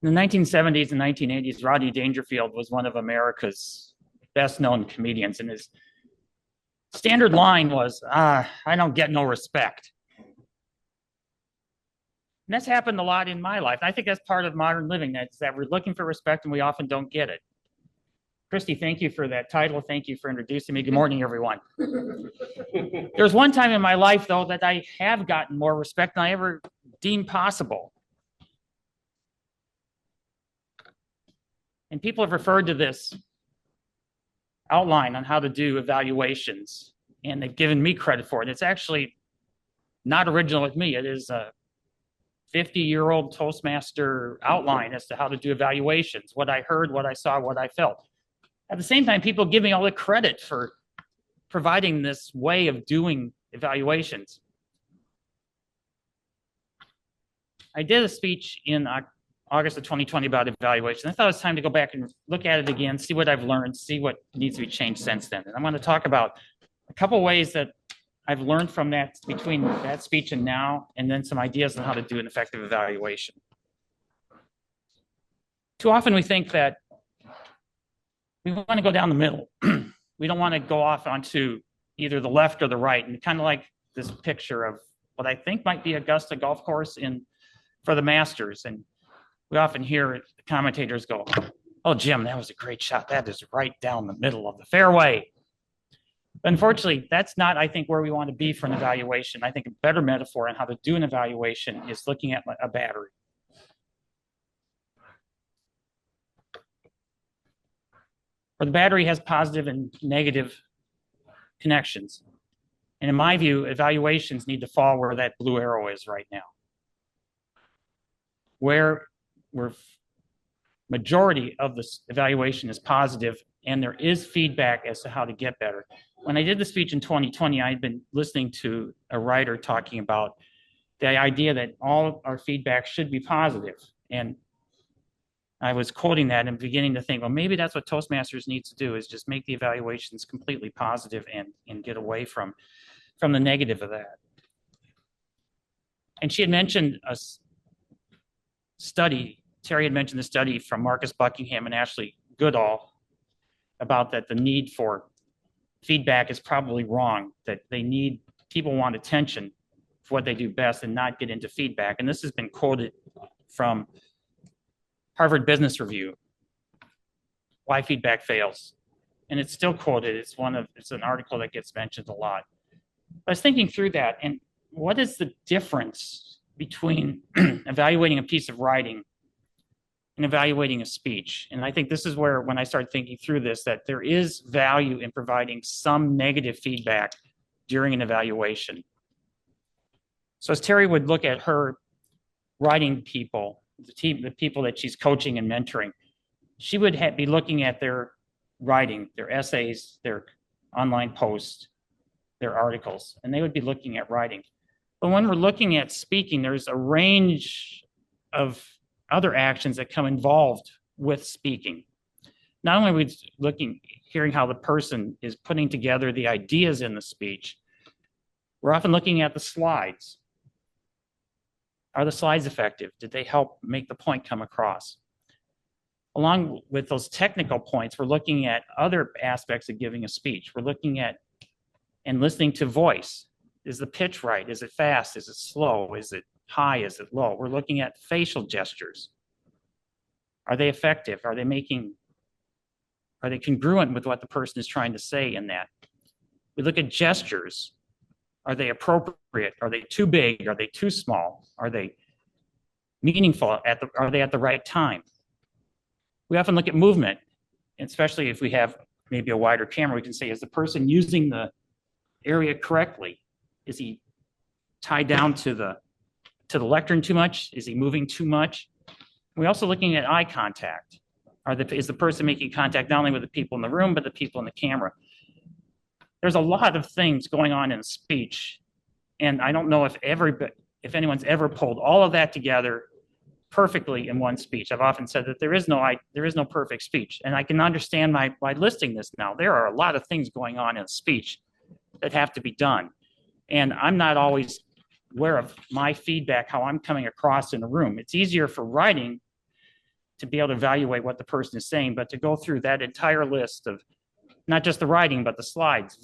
In the 1970s and 1980s, Rodney Dangerfield was one of America's best-known comedians, and his standard line was, I don't get no respect. And that's happened a lot in my life. And I think that's part of modern living, that's that we're looking for respect and we often don't get it. Christy, thank you for that title. Thank you for introducing me. Good morning, everyone. There's one time in my life, though, that I have gotten more respect than I ever deemed possible. And people have referred to this outline on how to do evaluations, and they've given me credit for it. It's actually not original with me. It is a 50-year-old Toastmaster outline as to how to do evaluations, what I heard, what I saw, what I felt. At the same time, people give me all the credit for providing this way of doing evaluations. I did a speech in August of 2020 about evaluation. I thought it was time to go back and look at it again, see what I've learned, see what needs to be changed since then. And I'm going to talk about a couple ways that I've learned from that, between that speech and now, and then some ideas on how to do an effective evaluation. Too often we think that we want to go down the middle. We don't want to go off onto either the left or the right. And kind of like this picture of what I think might be Augusta Golf Course for the Masters. And we often hear the commentators go, "Oh, Jim, that was a great shot. That is right down the middle of the fairway." But unfortunately, that's not, I think, where we want to be for an evaluation. I think a better metaphor on how to do an evaluation is looking at a battery. Where the battery has positive and negative connections. And in my view, evaluations need to fall where that blue arrow is right now. Where majority of this evaluation is positive and there is feedback as to how to get better. When I did the speech in 2020, I had been listening to a writer talking about the idea that all our feedback should be positive. And I was quoting that and beginning to think, well, maybe that's what Toastmasters needs to do, is just make the evaluations completely positive and get away from the negative of that. And she had mentioned a study, Terry had mentioned the study from Marcus Buckingham and Ashley Goodall about that the need for feedback is probably wrong, that people want attention for what they do best and not get into feedback. And this has been quoted from Harvard Business Review, Why Feedback Fails. And it's still quoted. It's an article that gets mentioned a lot. I was thinking through that, and what is the difference between evaluating a piece of writing and evaluating a speech? And I think this is where, when I started thinking through this, that there is value in providing some negative feedback during an evaluation. So as Terry would look at her writing people, the people that she's coaching and mentoring, she would be looking at their writing, their essays, their online posts, their articles, and they would be looking at writing. But when we're looking at speaking, there's a range of other actions that come involved with speaking. Not only are we hearing how the person is putting together the ideas in the speech, we're often looking at the slides. Are the slides effective? Did they help make the point come across? Along with those technical points, we're looking at other aspects of giving a speech. We're looking at and listening to voice. Is the pitch right? Is it fast? Is it slow? Is it high? Is it low? We're looking at facial gestures. Are they effective? Are they congruent with what the person is trying to say in that? We look at gestures. Are they appropriate? Are they too big? Are they too small? Are they meaningful? Are they at the right time? We often look at movement, especially if we have maybe a wider camera. We can say, is the person using the area correctly? Is he tied down to the lectern too much? Is he moving too much? We're also looking at eye contact. Is the person making contact not only with the people in the room, but the people in the camera? There's a lot of things going on in speech, and I don't know if anyone's ever pulled all of that together perfectly in one speech. I've often said that there is no perfect speech, and I can understand by listing this now. There are a lot of things going on in speech that have to be done, and I'm not always aware of my feedback, how I'm coming across in a room. It's easier for writing to be able to evaluate what the person is saying, but to go through that entire list of not just the writing, but the slides,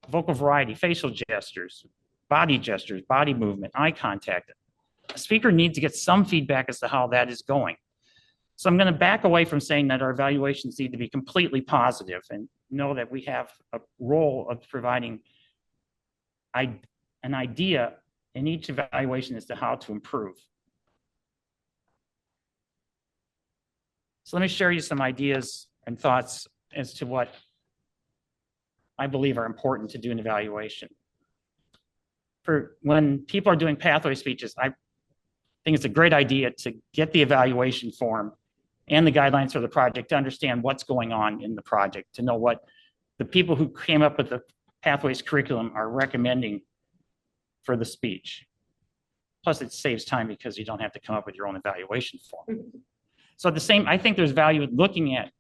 vocal variety, facial gestures, body movement, eye contact. A speaker needs to get some feedback as to how that is going. So I'm going to back away from saying that our evaluations need to be completely positive and know that we have a role of providing an idea in each evaluation as to how to improve. So let me share you some ideas and thoughts as to what I believe are important to do an evaluation. For when people are doing pathway speeches, I think it's a great idea to get the evaluation form and the guidelines for the project to understand what's going on in the project, to know what the people who came up with the pathways curriculum are recommending for the speech. Plus it saves time because you don't have to come up with your own evaluation form. So I think there's value in looking at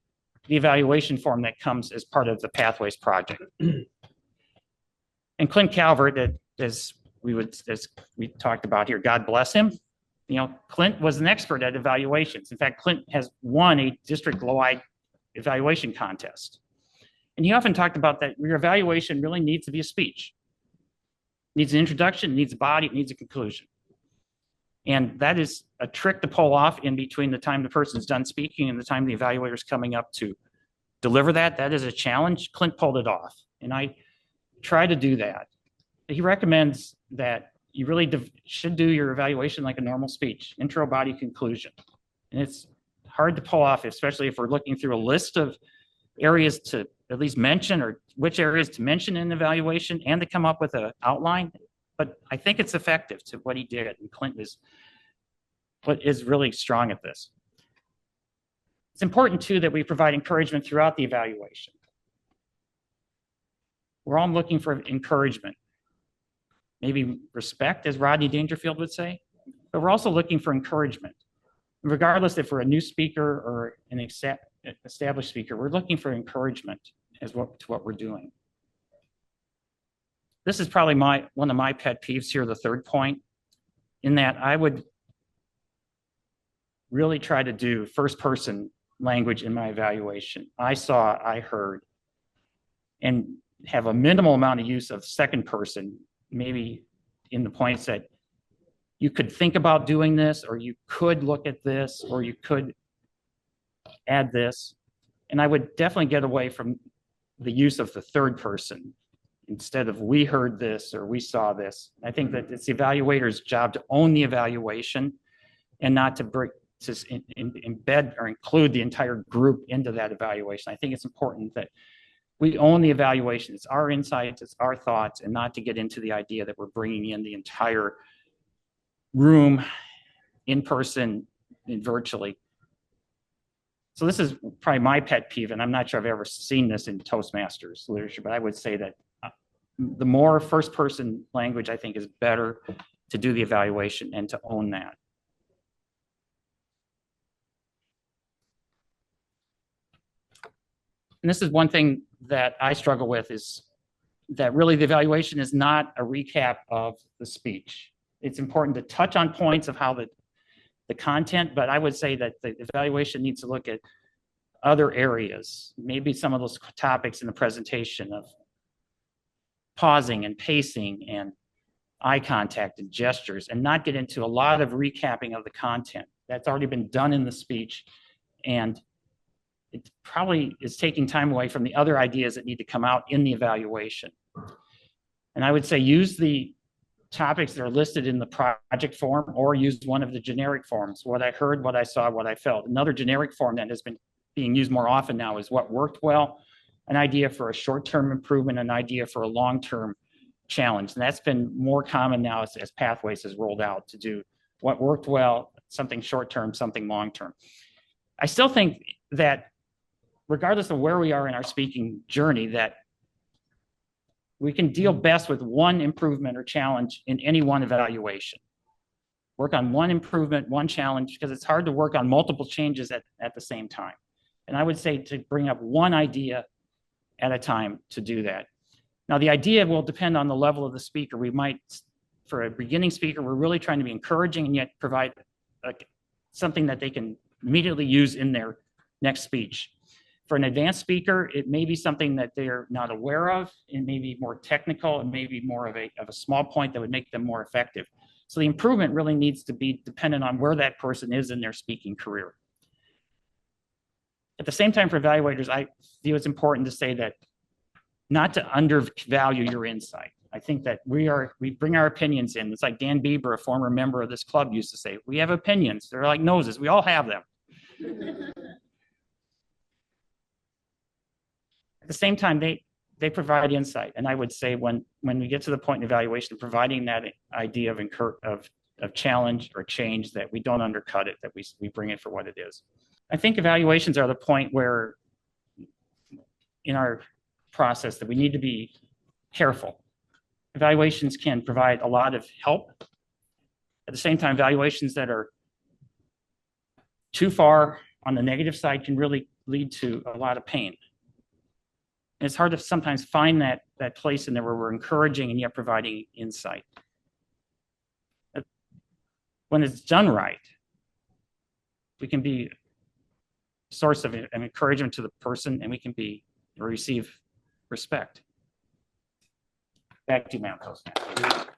the evaluation form that comes as part of the Pathways project. And Clint Calvert, as we talked about here, God bless him. You know, Clint was an expert at evaluations. In fact, Clint has won a district-wide evaluation contest. And he often talked about that your evaluation really needs to be a speech. It needs an introduction, it needs a body, it needs a conclusion. And that is a trick to pull off in between the time the person's done speaking and the time the evaluator's coming up to deliver that. That is a challenge. Clint pulled it off. And I try to do that. He recommends that you really should do your evaluation like a normal speech, intro, body, conclusion. And it's hard to pull off, especially if we're looking through a list of areas to at least mention or which areas to mention in the evaluation and to come up with an outline. But I think it's effective to what he did. And Clint is really strong at this. It's important too that we provide encouragement throughout the evaluation. We're all looking for encouragement. Maybe respect, as Rodney Dangerfield would say, but we're also looking for encouragement. Regardless if we're a new speaker or an established speaker, we're looking for encouragement to what we're doing. This is probably one of my pet peeves here, the third point, in that I would really try to do first person language in my evaluation. I saw, I heard, and have a minimal amount of use of second person, maybe in the points that you could think about doing this, or you could look at this, or you could add this. And I would definitely get away from the use of the third person instead of we heard this or we saw this. I think that it's the evaluator's job to own the evaluation and not to embed or include the entire group into that evaluation. I think it's important that we own the evaluation. It's our insights, it's our thoughts, and not to get into the idea that we're bringing in the entire room in person and virtually. So this is probably my pet peeve, and I'm not sure I've ever seen this in Toastmasters literature, but I would say that the more first person language I think is better to do the evaluation and to own that. And this is one thing that I struggle with, is that really the evaluation is not a recap of the speech. It's important to touch on points of how the content, but I would say that the evaluation needs to look at other areas, maybe some of those topics in the presentation of pausing and pacing and eye contact and gestures, and not get into a lot of recapping of the content. That's already been done in the speech, and it probably is taking time away from the other ideas that need to come out in the evaluation. And I would say use the topics that are listed in the project form, or use one of the generic forms, what I heard, what I saw, what I felt. Another generic form that has been being used more often now is what worked well, an idea for a short-term improvement, an idea for a long-term challenge. And that's been more common now as Pathways has rolled out, to do what worked well, something short-term, something long-term. I still think that regardless of where we are in our speaking journey, that we can deal best with one improvement or challenge in any one evaluation. Work on one improvement, one challenge, because it's hard to work on multiple changes at the same time. And I would say to bring up one idea at a time to do that. Now, the idea will depend on the level of the speaker. We might, for a beginning speaker, we're really trying to be encouraging and yet provide something that they can immediately use in their next speech. For an advanced speaker, it may be something that they're not aware of. It may be more technical. It may be more of a small point that would make them more effective. So the improvement really needs to be dependent on where that person is in their speaking career. At the same time, for evaluators, I feel it's important to say that not to undervalue your insight. I think that we bring our opinions in. It's like Dan Bieber, a former member of this club, used to say, we have opinions. They're like noses. We all have them. At the same time, they provide insight. And I would say when we get to the point in evaluation, providing that idea of challenge or change, that we don't undercut it, that we bring it for what it is. I think evaluations are the point where in our process that we need to be careful. Evaluations can provide a lot of help. At the same time, evaluations that are too far on the negative side can really lead to a lot of pain. And it's hard to sometimes find that place in there where we're encouraging and yet providing insight. When it's done right, we can be a source of an encouragement to the person, and we can receive respect. Back to you, Madam Toastmaster.